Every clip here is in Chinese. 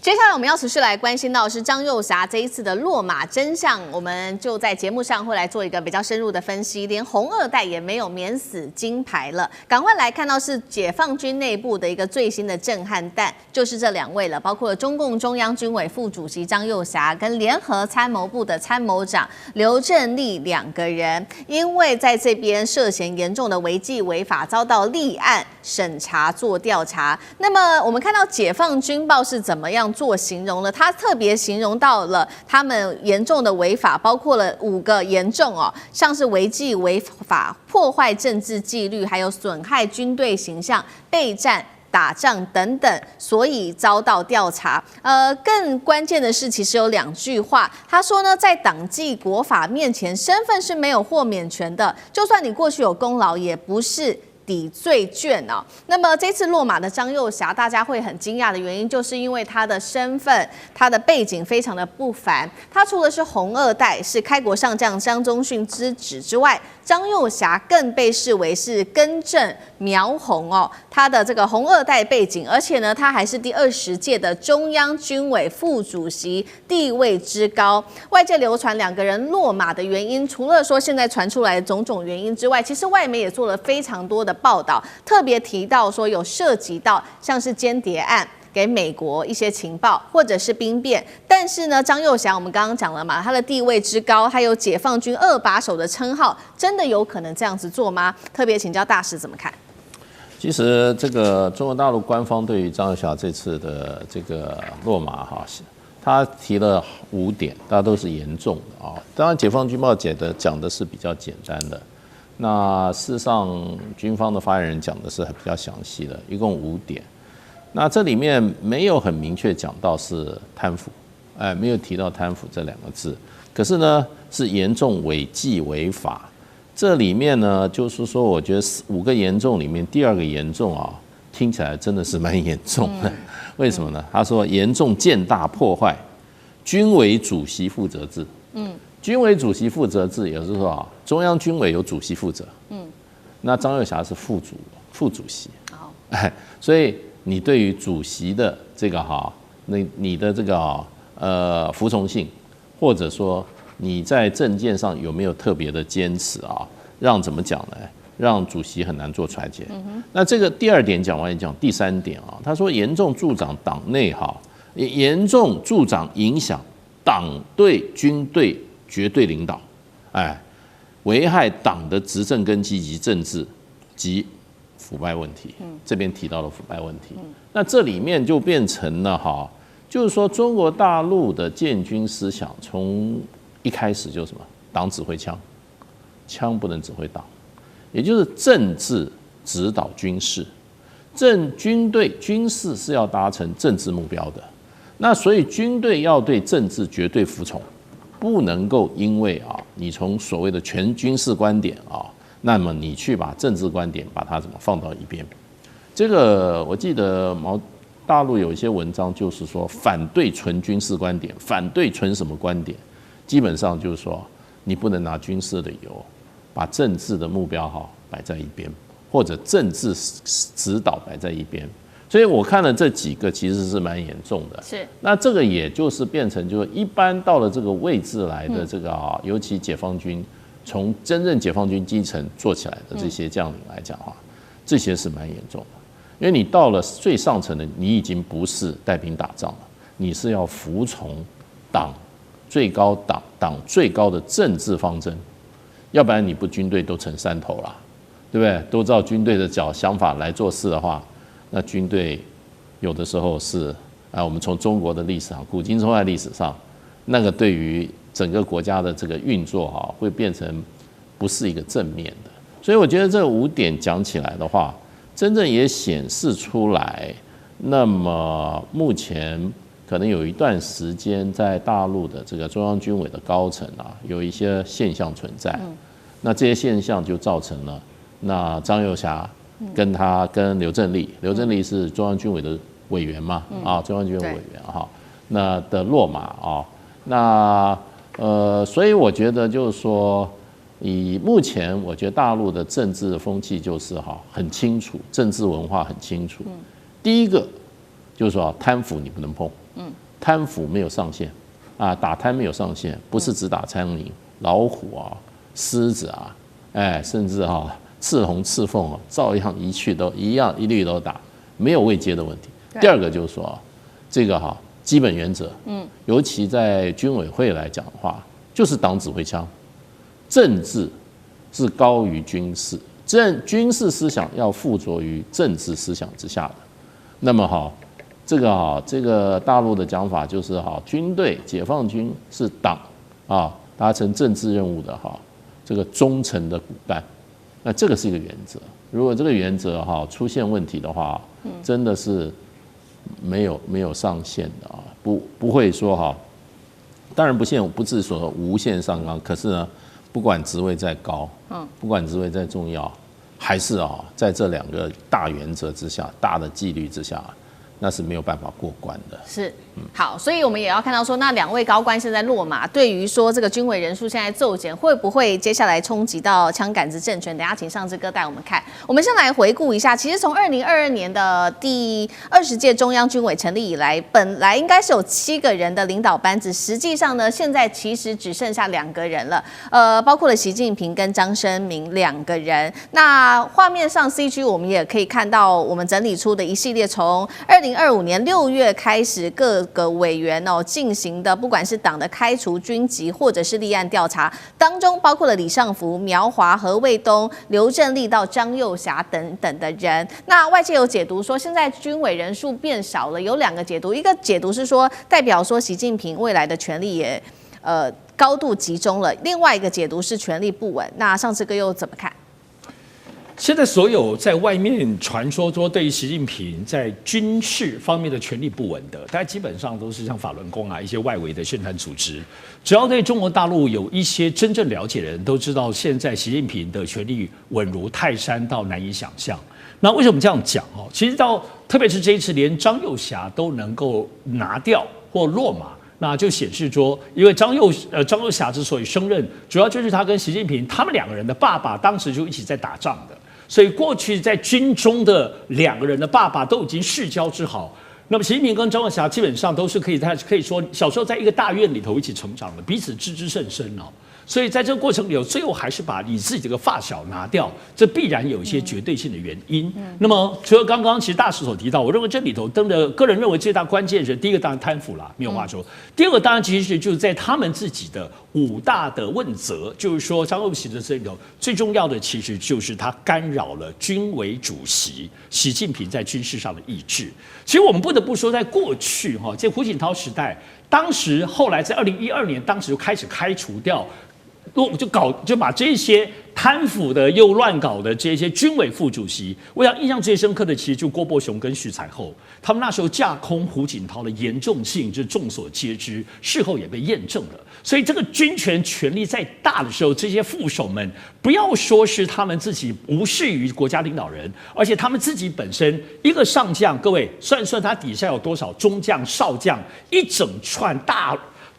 接下来我们要持续来关心到的是张幼霞这一次的落马真相，我们就在节目上会来做一个比较深入的分析。连红二代也没有免死金牌了，赶快来看到是解放军内部的一个最新的震撼弹，就是这2位了，包括了中共中央军委副主席张幼霞跟联合参谋部的参谋长刘振立2个人，因为在这边涉嫌严重的违纪违法，遭到立案审查做调查。那么我们看到解放军报是怎么样做形容了，他特别形容到了他们严重的违法，包括了5个严重哦，像是违纪违法、破坏政治纪律，还有损害军队形象、备战打仗等等，所以遭到调查。更关键的是，其实有2句话，他说呢，在党纪国法面前，身份是没有豁免权的，就算你过去有功劳，也不是抵罪券哦。那么这次落马的张幼霞，大家会很惊讶的原因，就是因为他的身份、他的背景非常的不凡。他除了是红二代，是开国上将张宗逊之子之外，张幼霞更被视为是根正苗红哦，他的这个红二代背景，而且呢，他还是第20届的中央军委副主席，地位之高。外界流传2个人落马的原因，除了说现在传出来的种种原因之外，其实外媒也做了非常多的报道，特别提到说有涉及到像是间谍案，给美国一些情报，或者是兵变。但是呢，张幼霞我们刚刚讲了嘛，他的地位之高，还有解放军2把手的称号，真的有可能这样子做吗？特别请教大使怎么看？其实这个中国大陆官方对于张幼霞这次的这个落马哈，他提了5点，大家都是严重的啊。当然，解放军报讲的是比较简单的。那事实上，军方的发言人讲的是比较详细的，一共5点。那这里面没有很明确讲到是贪腐，没有提到贪腐这2个字。可是呢，是严重违纪违法。这里面呢，就是说，我觉得5个严重里面，第2个严重啊，听起来真的是蛮严重的。为什么呢？他说严重践大破坏军委主席负责制。军委主席负责制，也就是说啊，中央军委由主席负责。那张幼霞是副主席。所以你对于主席的这个你的这个服从性，或者说你在政见上有没有特别的坚持啊？让怎么讲呢？让主席很难做裁决。那这个第2点讲完，讲第3点啊，他说严重助长党内严重助长影响党对军队绝对领导，危害党的执政根基及政治及腐败问题。这边提到了腐败问题。那这里面就变成了就是说中国大陆的建军思想从一开始就是什么？党指挥枪，枪不能指挥党，也就是政治指导军事，军队军事是要达成政治目标的。那所以军队要对政治绝对服从，不能够因为你从所谓的全军事观点那么你去把政治观点把它怎么放到一边。这个我记得大陆有一些文章就是说反对纯军事观点，反对纯什么观点，基本上就是说你不能拿军事的理由把政治的目标摆在一边，或者政治指导摆在一边。所以我看了这几个其实是蛮严重的。是，那这个也就是变成就是一般到了这个位置来的这个尤其解放军从真正解放军基层做起来的这些将领来讲这些是蛮严重的。因为你到了最上层的，你已经不是带兵打仗了，你是要服从党最高的政治方针，要不然你不军队都成山头了，对不对？都照军队的想法来做事的话，那军队有的时候是我们从中国的历史上，古今中外历史上，那个对于整个国家的这个运作会变成不是一个正面的。所以我觉得这5点讲起来的话，真正也显示出来，那么目前可能有一段时间在大陆的这个中央军委的高层有一些现象存在。那这些现象就造成了那张幼霞跟刘振立是中央军委的委员嘛，中央军委委员那的落马那所以我觉得就是说，以目前我觉得大陆的政治风气就是很清楚，政治文化很清楚。第一个就是说贪腐你不能碰，贪腐没有上限啊，打贪没有上限，不是只打苍蝇、老虎啊、狮子啊，甚至赤红、赤凤啊，照样一律都打，没有位阶的问题。第二个就是说这个基本原则，尤其在军委会来讲的话，就是党指挥枪，政治是高于军事，军事思想要附着于政治思想之下的。那么这个大陆的讲法就是军队解放军是党达成政治任务的这个忠诚的骨干，那这个是一个原则。如果这个原则出现问题的话，真的是没有上限的不会说当然不是说无限上纲，可是呢，不管职位再高，不管职位再重要，还是在这2个大原则之下、大的纪律之下，那是没有办法过关的。是，好，所以我们也要看到说，那2位高官现在落马，对于说这个军委人数现在骤减，会不会接下来冲击到枪杆子政权？等一下请上志哥带我们看。我们先来回顾一下，其实从2022年的第20届中央军委成立以来，本来应该是有7个人的领导班子，实际上呢，现在其实只剩下2个人了，包括了习近平跟张升明2个人。那画面上 CG 我们也可以看到，我们整理出的一系列从2025年6月开始，各个委员进行的，不管是党的开除、军籍，或者是立案调查，当中包括了李尚福、苗华、何卫东、刘振立到张又侠等等的人。那外界有解读说，现在军委人数变少了，有2个解读，一个解读是说，代表说习近平未来的权力也高度集中了；另外一个解读是权力不稳。那上次哥又怎么看？现在所有在外面传说对于习近平在军事方面的权力不稳的，大家基本上都是像法轮功一些外围的宣传组织。只要对中国大陆有一些真正了解的人，都知道现在习近平的权力稳如泰山到难以想象。那为什么这样讲？其实特别是这一次连张又侠都能够拿掉或落马。那就显示说，因为张又侠之所以升任，主要就是他跟习近平他们2个人的爸爸当时就一起在打仗的，所以过去在军中的2个人的爸爸都已经世交之好。那么习近平跟张又侠基本上都是可以说小时候在一个大院里头一起成长的，彼此知之甚深所以在这个过程里，最后还是把你自己这个发小拿掉，这必然有一些绝对性的原因。那么除了刚刚其实大使所提到，我认为这里头个人认为最大关键是第一个当然贪腐啦，没有话说。第二个当然其实就是在他们自己的5大的问责，就是说张又侠的这里头最重要的其实就是他干扰了军委主席习近平在军事上的意志。其实我们不得不说，在过去在胡锦涛时代，当时后来在2012年，当时就开始开除掉。就把这些贪腐的又乱搞的这些军委副主席，我想印象最深刻的其实就郭伯雄跟徐才厚，他们那时候架空胡锦涛的严重性，就众所皆知，事后也被验证了。所以这个军权权力再大的时候，这些副手们不要说是他们自己无视于国家领导人，而且他们自己本身一个上将，各位算算他底下有多少中将、少将，一整串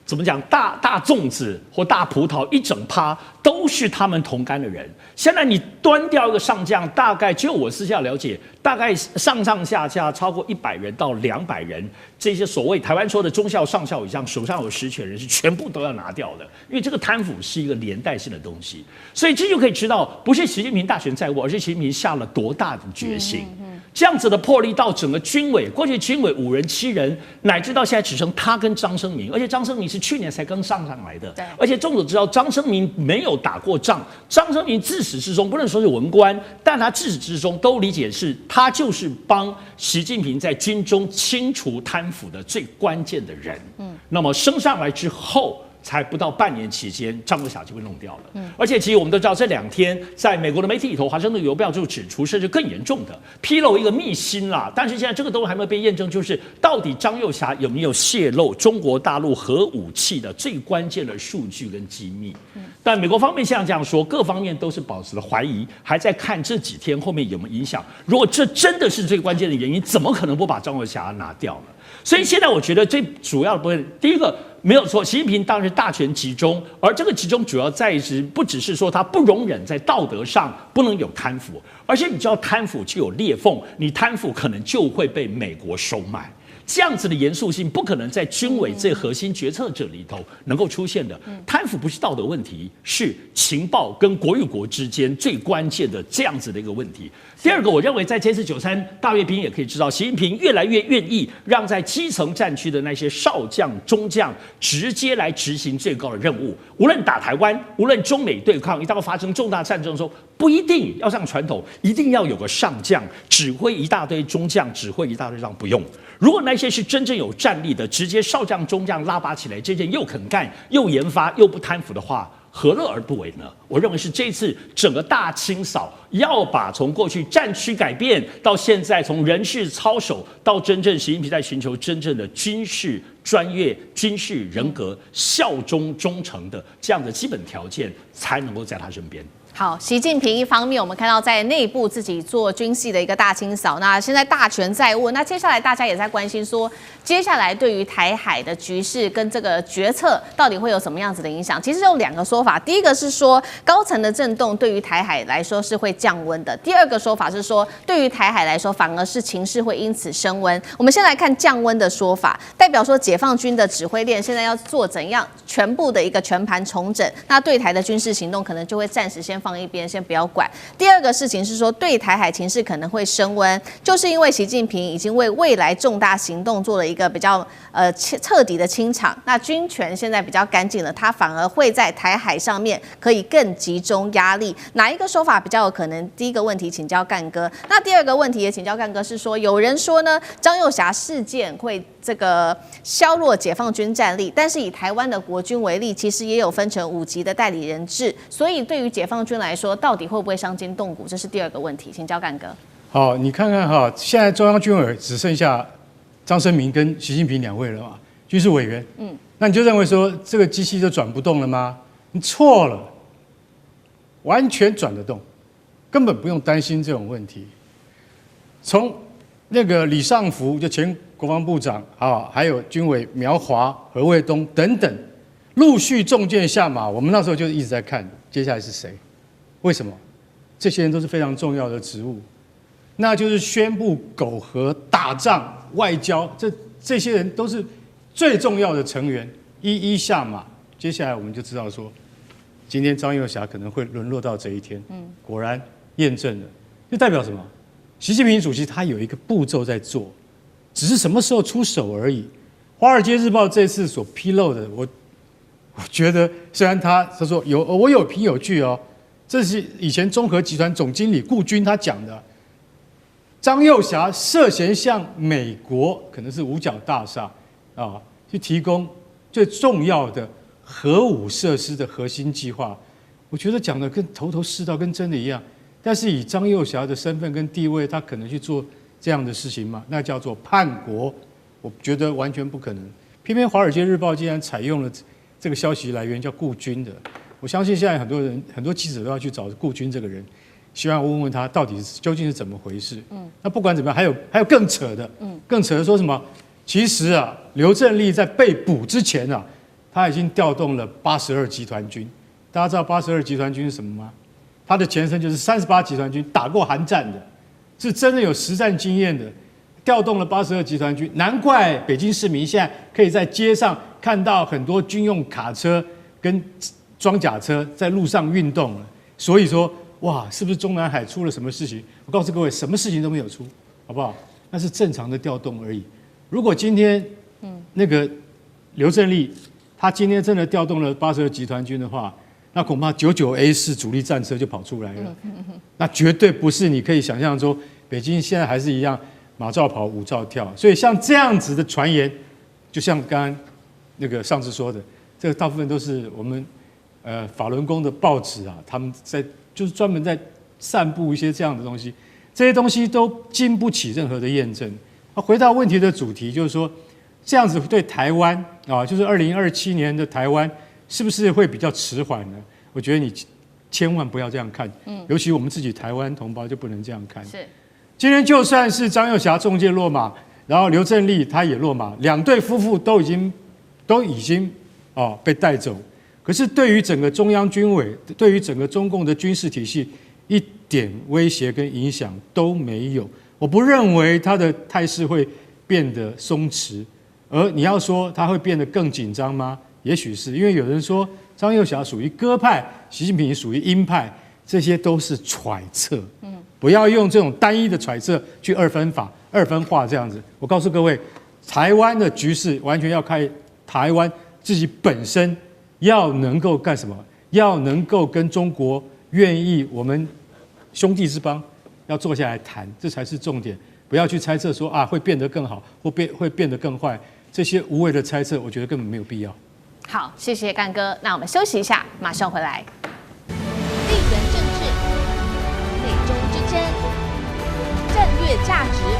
怎么讲？大粽子或大葡萄一整趴都是他们同甘的人。现在你端掉一个上将，大概就我私下了解，大概上下超过100人到200人，这些所谓台湾说的中校、上校以上手上有实权人是全部都要拿掉的，因为这个贪腐是一个连带性的东西。所以这就可以知道，不是习近平大权在握，而是习近平下了多大的决心。这样子的魄力到整个军委，过去军委5人7人，乃至到现在只剩他跟张升明，而且张升明是去年才刚上来的，而且众所知道张升明没有打过仗，张升明自始至终不能说是文官，但他自始至终都理解是他就是帮习近平在军中清除贪腐的最关键的人。那么升上来之后。才不到半年期间，张又侠就被弄掉了。而且其实我们都知道，这2天在美国的媒体里头，《华盛顿邮报》就指出，甚至更严重的披露一个秘辛啦。但是现在这个都还没有被验证，就是到底张又侠有没有泄露中国大陆核武器的最关键的数据跟机密？但美国方面像这样说，各方面都是保持了怀疑，还在看这几天后面有没有影响。如果这真的是最关键的原因，怎么可能不把张又侠拿掉呢？所以现在我觉得最主要的部分，第一个没有错，习近平当然是大权集中，而这个集中主要在于不只是说他不容忍在道德上不能有贪腐，而且你知道贪腐就有裂缝，你贪腐可能就会被美国收买。这样子的严肃性不可能在军委最核心决策者里头能够出现的。贪腐不是道德问题，是情报跟国与国之间最关键的这样子的一个问题。第二个，我认为在这次93大阅兵也可以知道，习近平越来越愿意让在基层战区的那些少将、中将直接来执行最高的任务。无论打台湾，无论中美对抗，一旦发生重大战争的时候，不一定要像传统，一定要有个上将指挥一大堆中将，指挥一大堆让不用。如果那些是真正有战力的，直接少将、中将拉拔起来，这件又肯干、又研发、又不贪腐的话，何乐而不为呢？我认为是这次整个大清扫，要把从过去战区改变到现在从人事操守到真正习近平在寻求真正的军事专业、军事人格、效忠忠诚的这样的基本条件，才能够在他身边。好，习近平一方面我们看到在内部自己做军系的一个大清扫，那现在大权在握，那接下来大家也在关心说，接下来对于台海的局势跟这个决策到底会有什么样子的影响？其实有2个说法，第一个是说高层的震动对于台海来说是会降温的，第二个说法是说对于台海来说反而是情势会因此升温。我们先来看降温的说法，代表说解放军的指挥链现在要做怎样全部的一个全盘重整，那对台的军事行动可能就会暂时先放一边，先不要管。第二个事情是说，对台海情势可能会升温，就是因为习近平已经为未来重大行动做了一个比较彻底的清场，那军权现在比较干净了，他反而会在台海上面可以更集中压力。哪一个说法比较有可能？第一个问题请教干哥，那第二个问题也请教干哥，是说有人说呢，张又侠事件会这个削弱解放军战力，但是以台湾的国军为例，其实也有分成5级的代理人制，所以对于解放军来说，到底会不会伤筋动骨？这是第二个问题，请教干哥。好，你看看哈，现在中央军委只剩下张升明跟习近平2位了嘛，军事委员。那你就认为说这个机器就转不动了吗？你错了，完全转得动，根本不用担心这种问题。从那个李尚福就前国防部长啊，还有军委苗华、何卫东等等，陆续中箭下马。我们那时候就一直在看接下来是谁，为什么？这些人都是非常重要的职务，那就是宣布苟合、打仗、外交，这些人都是最重要的成员，一一下马。接下来我们就知道说，今天张又侠可能会沦落到这一天。果然验证了，就代表什么？习近平主席他有一个步骤在做，只是什么时候出手而已。《华尔街日报》这次所披露的，我觉得虽然他说我有凭有据哦。这是以前中核集团总经理顾军他讲的，张又侠涉嫌向美国可能是五角大厦啊，去提供最重要的核武设施的核心计划。我觉得讲的跟头头是道，跟真的一样。但是以张又侠的身份跟地位，他可能去做这样的事情吗？那叫做叛国，我觉得完全不可能。偏偏《华尔街日报》竟然采用了这个消息来源叫顾军的。我相信现在很多记者都要去找顾军这个人，希望问问他到底究竟是怎么回事。那不管怎么样，还有更扯的，更扯的说什么？其实啊，刘振立在被捕之前啊，他已经调动了82集团军。大家知道82集团军是什么吗？它的前身就是38集团军，打过韩战的，是真的有实战经验的，调动了82集团军。难怪北京市民现在可以在街上看到很多军用卡车跟装甲车在路上运动了，所以说，哇，是不是中南海出了什么事情？我告诉各位，什么事情都没有出，好不好？那是正常的调动而已。如果今天，那个刘振立，他今天真的调动了82集团军的话，那恐怕99A4主力战车就跑出来了。那绝对不是你可以想象说，北京现在还是一样马照跑，舞照跳。所以像这样子的传言，就像刚刚那个上次说的，这个大部分都是我们。法轮功的报纸啊，他们就是专门在散布一些这样的东西，这些东西都经不起任何的验证。回到问题的主题，就是说这样子对台湾啊，就是2027年的台湾是不是会比较迟缓呢？我觉得你千万不要这样看，尤其我们自己台湾同胞就不能这样看。是，今天就算是张又侠中箭落马，然后刘振立他也落马，2对夫妇都已经被带走。可是对于整个中央军委，对于整个中共的军事体系，一点威胁跟影响都没有。我不认为他的态势会变得松弛，而你要说它会变得更紧张吗？也许是，因为有人说张又侠属于鸽派，习近平属于鹰派，这些都是揣测。不要用这种单一的揣测去二分化这样子。我告诉各位，台湾的局势完全要看台湾自己本身要能够干什么，要能够跟中国愿意我们兄弟之邦要坐下来谈，这才是重点。不要去猜测说啊会变得更好，会变得更坏，这些无谓的猜测，我觉得根本没有必要。好，谢谢干哥。那我们休息一下，马上回来。地缘政治、美中之争、战略价值。